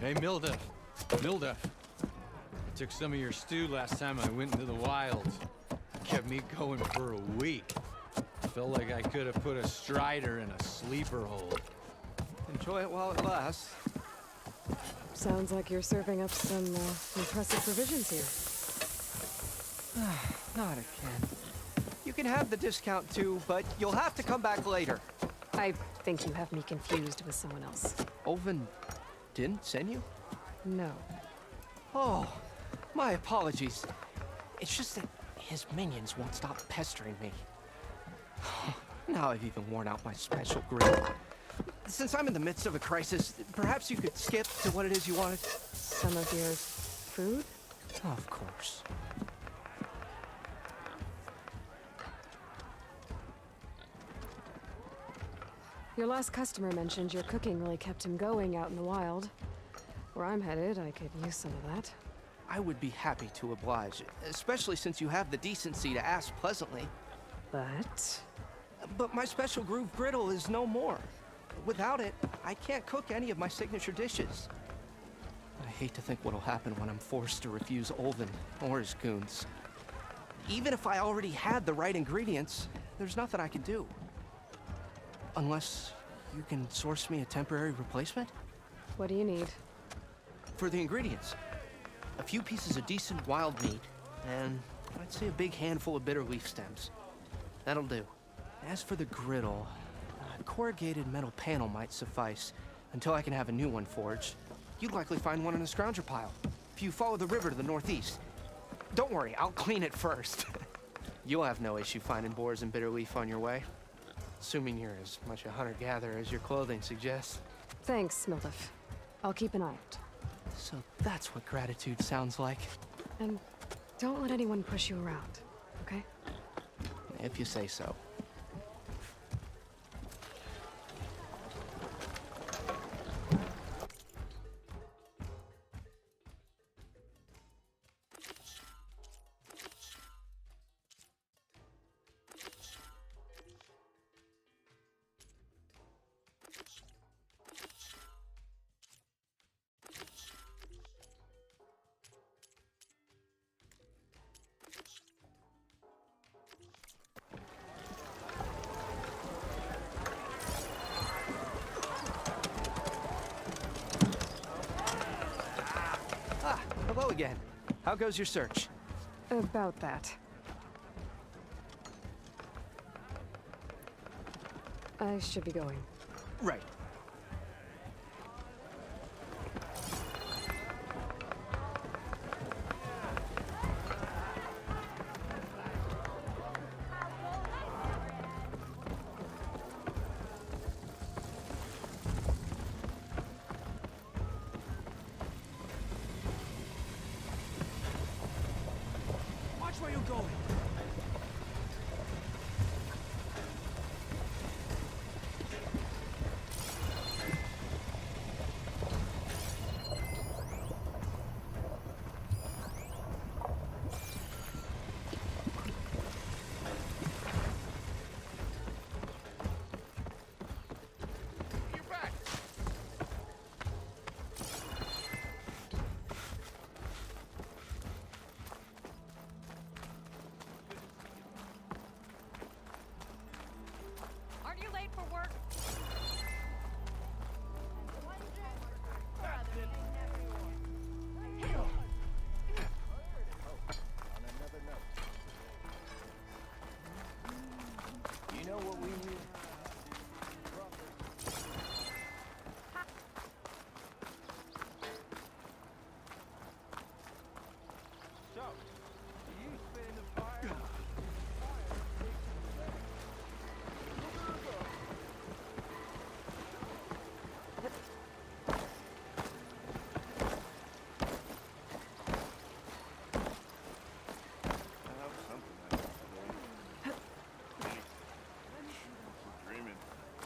Hey, Milda. Milda. I took some of your stew last time I went into the wilds. Kept me going for a week. Felt like I could have put a strider in a sleeper hole. Enjoy it while it lasts. Sounds like you're serving up some impressive provisions here. Not again. You can have the discount too, but you'll have to come back later. I think you have me confused with someone else. Oven didn't send you? No. Oh, my apologies. It's just that his minions won't stop pestering me. Now I've even worn out my special grill. Since I'm in the midst of a crisis, perhaps you could skip to what it is you wanted? Some of your food? Of course. Your last customer mentioned your cooking really kept him going out in the wild. Where I'm headed, I could use some of that. I would be happy to oblige, especially since you have the decency to ask pleasantly. But my special groove griddle is no more. Without it, I can't cook any of my signature dishes. I hate to think what'll happen when I'm forced to refuse Olvin or his goons. Even if I already had the right ingredients, there's nothing I can do. Unless you can source me a temporary replacement? What do you need? For the ingredients, a few pieces of decent wild meat, and I'd say a big handful of bitter leaf stems. That'll do. As for the griddle, a corrugated metal panel might suffice until I can have a new one forged. You'd likely find one in a scrounger pile, if you follow the river to the northeast. Don't worry, I'll clean it first. You'll have no issue finding boars and bitter leaf on your way. Assuming you're as much a hunter-gatherer as your clothing suggests. Thanks, Mildef. I'll keep an eye out. So that's what gratitude sounds like. And don't let anyone push you around, okay? If you say so. Hello again. How goes your search? About that. I should be going. Right. Where you going? You're back. Aren't you late for work? You know what we need? So, you spit in the fire?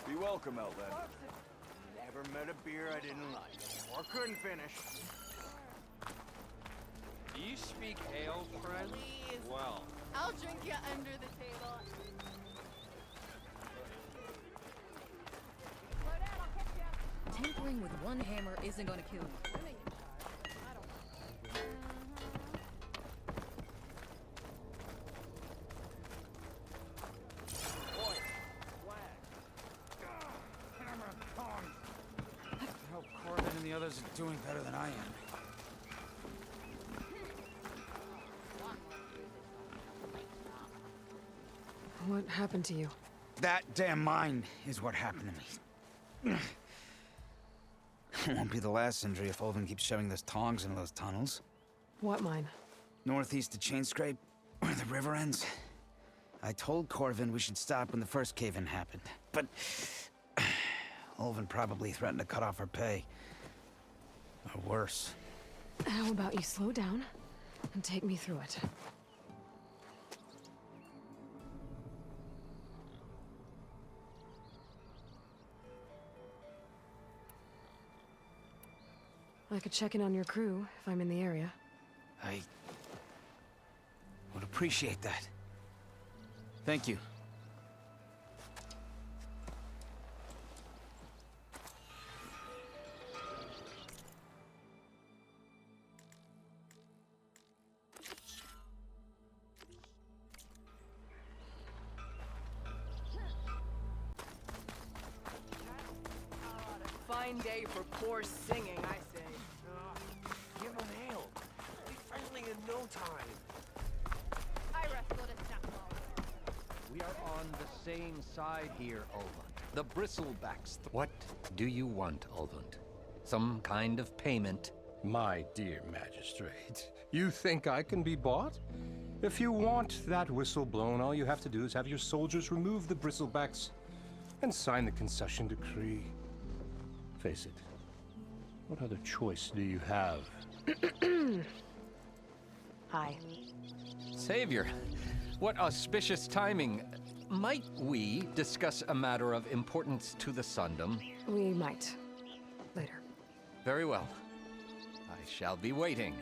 Be welcome, Outlander. Never met a beer I didn't like, or couldn't finish. Do you speak ale, friend? Please. Well. I'll drink you under the table. Tinkering with one hammer isn't gonna kill you. isn't doing better than I am. What happened to you? That damn mine is what happened to me. It won't be the last injury if Ulvin keeps shoving those tongs into those tunnels. What mine? Northeast of Chain Scrape, where the river ends. I told Corvin we should stop when the first cave-in happened, but Ulvin probably threatened to cut off our pay. Or worse. How about you slow down and take me through it? I could check in on your crew if I'm in the area. I would appreciate that. Thank you. Fine day for poor singing, I say. Give him a nail. Be friendly in no time. I wrestled a snapball. We are on the same side here, Ulvund. The bristlebacks. What do you want, Ulvund? Some kind of payment? My dear magistrate, you think I can be bought? If you want that whistle blown, all you have to do is have your soldiers remove the bristlebacks and sign the concession decree. Face it, what other choice do you have? Hi. Savior, what auspicious timing. Might we discuss a matter of importance to the Sundom? We might. Later. Very well. I shall be waiting.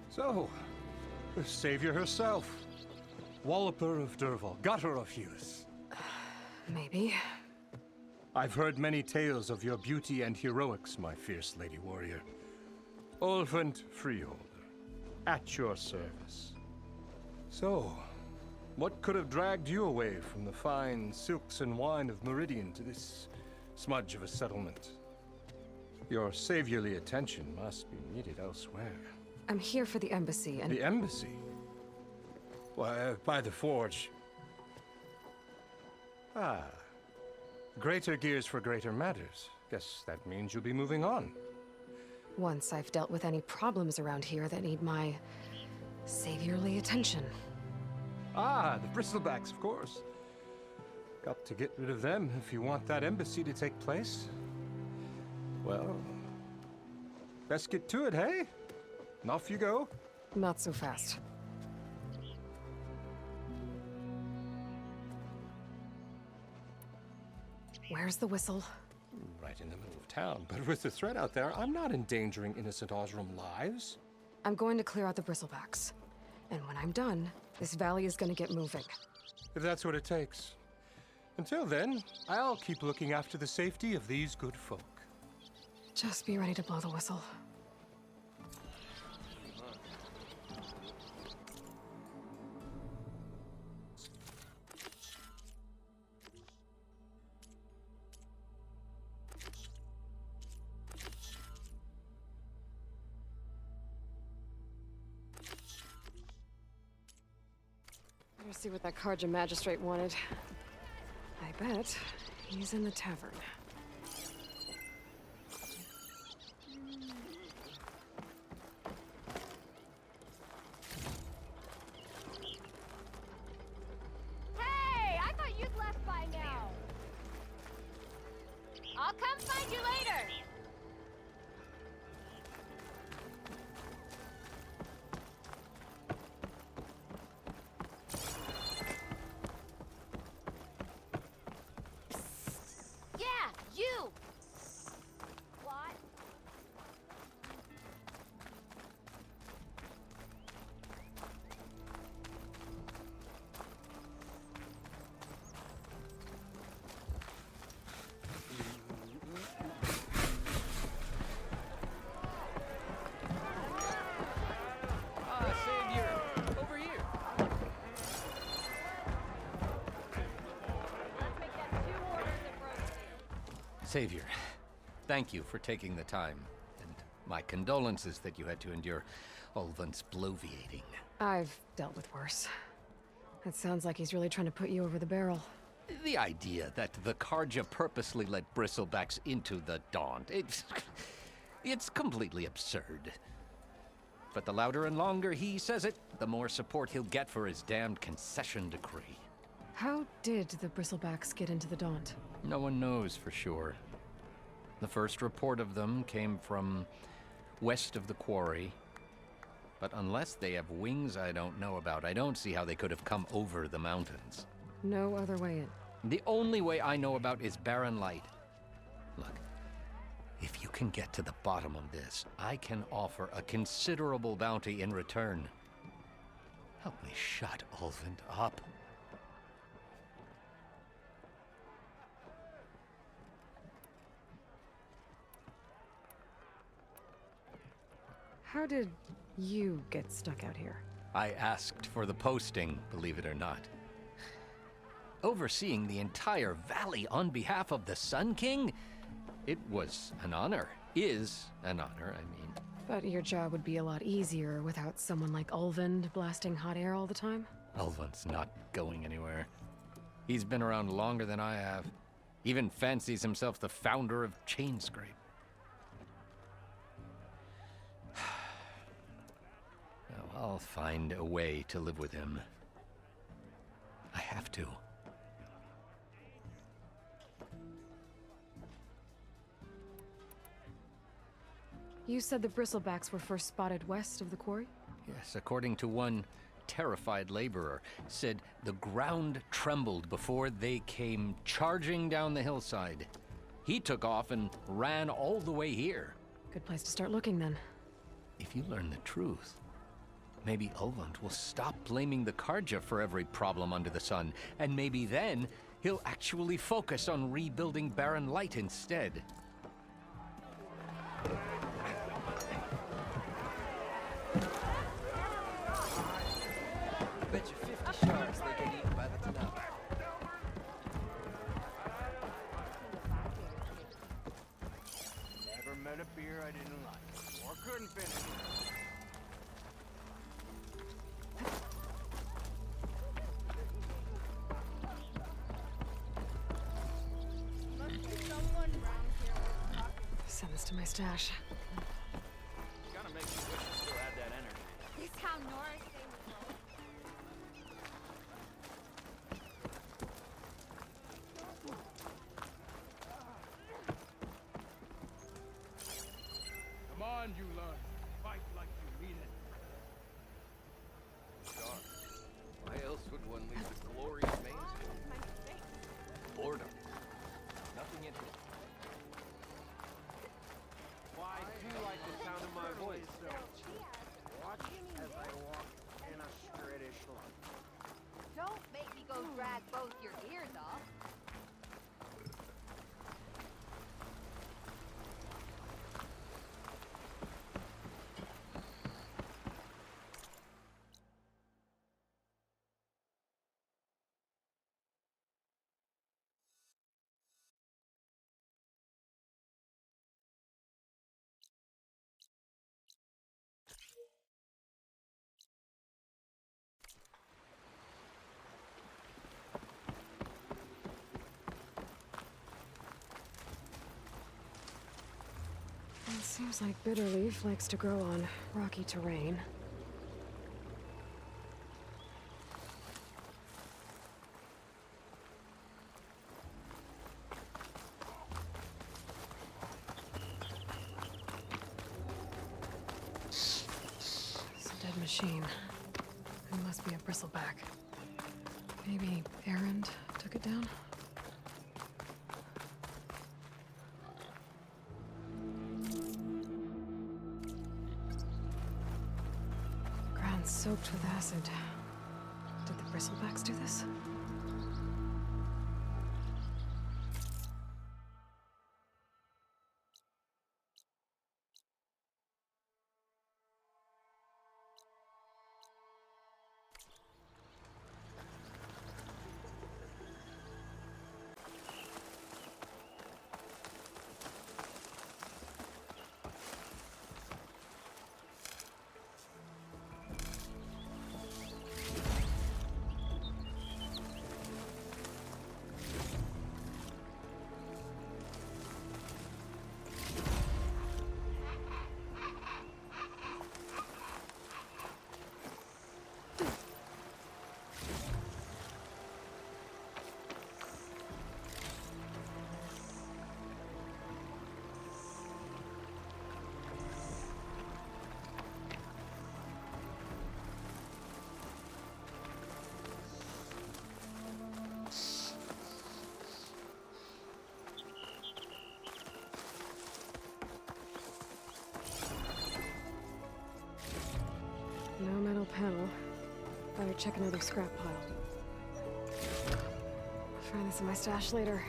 So, the savior herself. Walloper of Derval, gutter of youth. Maybe. I've heard many tales of your beauty and heroics, my fierce lady warrior. Ulvund Freeholder, at your service. So, what could have dragged you away from the fine silks and wine of Meridian to this smudge of a settlement? Your saviorly attention must be needed elsewhere. I'm here for the embassy and... The embassy? Why, by the forge. Ah. Greater gears for greater matters. Guess that means you'll be moving on. Once I've dealt with any problems around here that need my saviorly attention. Ah, the bristlebacks, of course. Got to get rid of them if you want that embassy to take place. Well, best get to it, hey? And off you go. Not so fast. Where's the whistle? Right in the middle of town. But with the threat out there, I'm not endangering innocent Osram lives. I'm going to clear out the bristlebacks. And when I'm done, this valley is going to get moving. If that's what it takes. Until then, I'll keep looking after the safety of these good folk. Just be ready to blow the whistle. Better see what that Karja magistrate wanted. I bet he's in the tavern. Hey, I thought you'd left by now. I'll come find you later. Yeah, you. What? Ah, Savior, over here. Let's make that 2 orders of roasted. Savior, Thank you for taking the time, and my condolences that you had to endure Ulvund's bloviating. I've dealt with worse. It sounds like he's really trying to put you over the barrel. The idea that the Karja purposely let bristlebacks into the Daunt, it's completely absurd. But the louder and longer he says it, the more support he'll get for his damned concession decree. How did the bristlebacks get into the Daunt? No one knows for sure. The first report of them came from west of the quarry. But unless they have wings I don't know about, I don't see how they could have come over the mountains. No other way in. The only way I know about is barren light. Look, if you can get to the bottom of this, I can offer a considerable bounty in return. Help me shut Ulvund up. How did you get stuck out here? I asked for the posting, believe it or not. Overseeing the entire valley on behalf of the Sun King? It was an honor. Is an honor, I mean. But your job would be a lot easier without someone like Ulvund blasting hot air all the time? Ulvund's not going anywhere. He's been around longer than I have. Even fancies himself the founder of Chainscrape. Now, I'll find a way to live with him. I have to. You said the bristlebacks were first spotted west of the quarry? Yes, according to one terrified laborer, said the ground trembled before they came charging down the hillside. He took off and ran all the way here. Good place to start looking, then. If you learn the truth, maybe Ulvund will stop blaming the Karja for every problem under the sun, and maybe then he'll actually focus on rebuilding Barren Light instead. Bet you 50 sharks they get eaten by the canal. Never met a beer I didn't like, or couldn't finish. Must be someone around here worth talking to. Send this to my stash. Kinda makes you wish you still had that energy. This how Nora say we roll. Come on, you lot. Fight like you mean it. Dark. Why else would one leave the glorious mainstay? Boredom. Nothing interesting. Why do you like the sound of my voice? Watch as I walk in a straightish line. Don't make me go drag both your ears off. It seems like Bitterleaf likes to grow on rocky terrain. It's a dead machine. It must be a bristleback. Maybe Erend took it down? Ground soaked with acid. Did the bristlebacks do this? No panel. Better check another scrap pile. I'll find this in my stash later.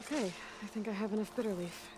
Okay, I think I have enough bitter leaf.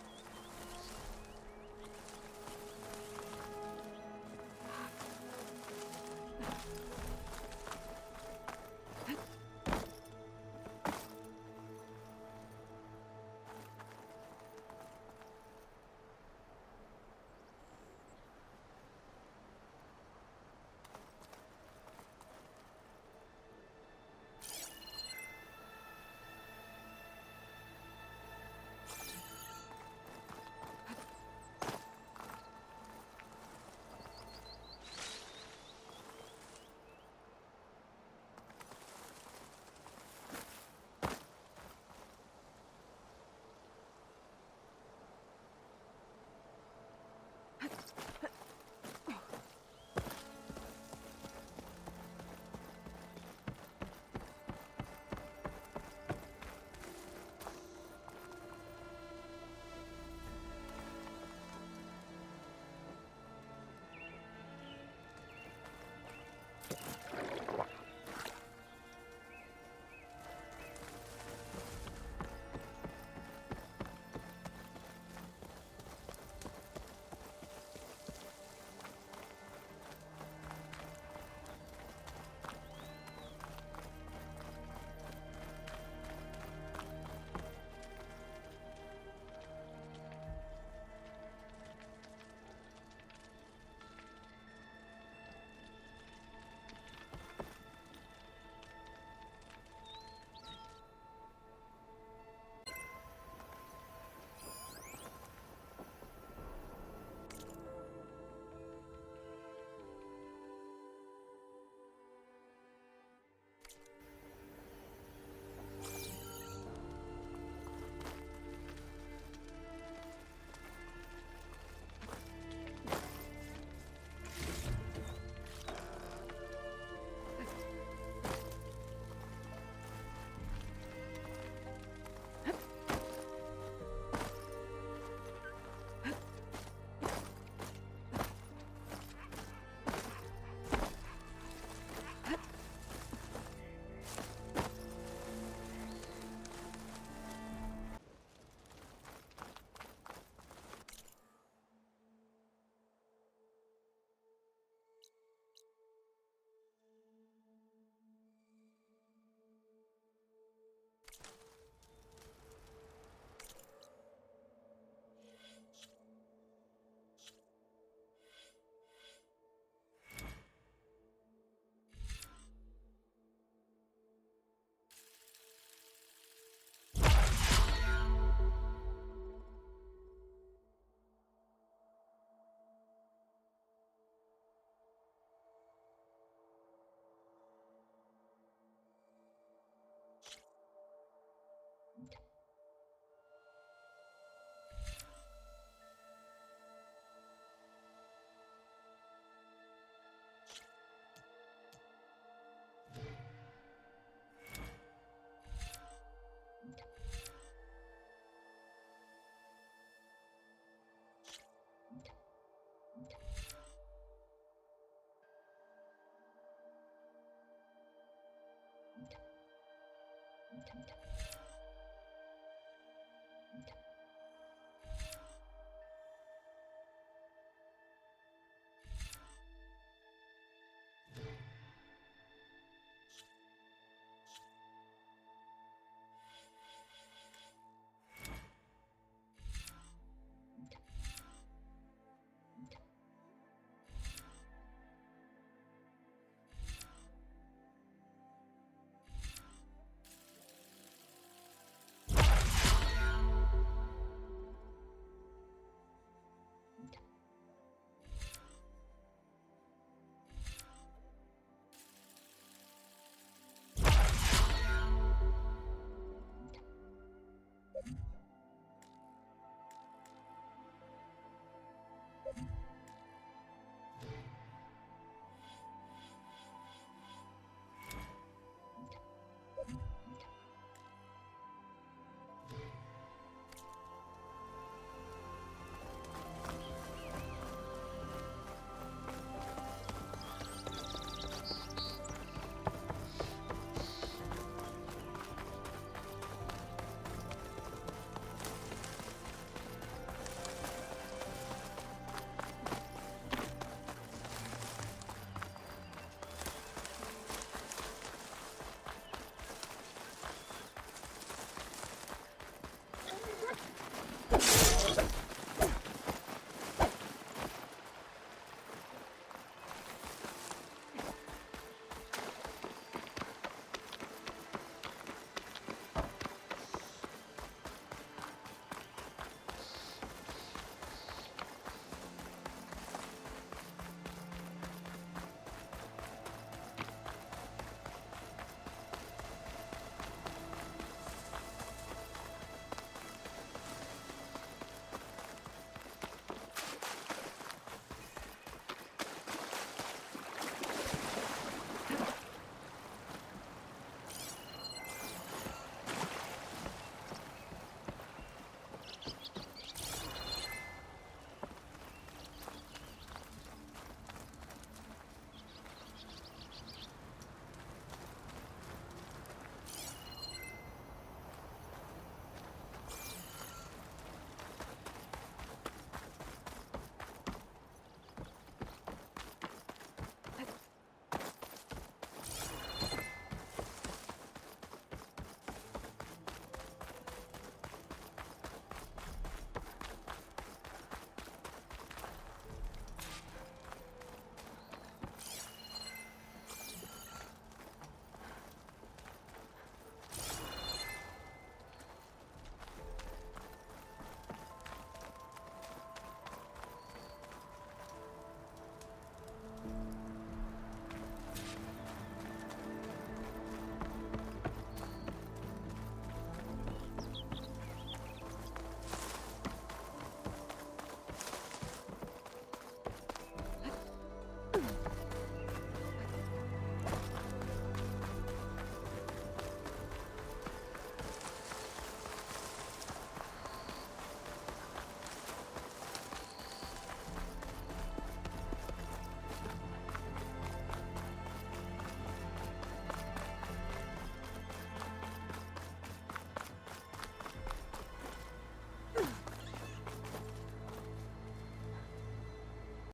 Whoa!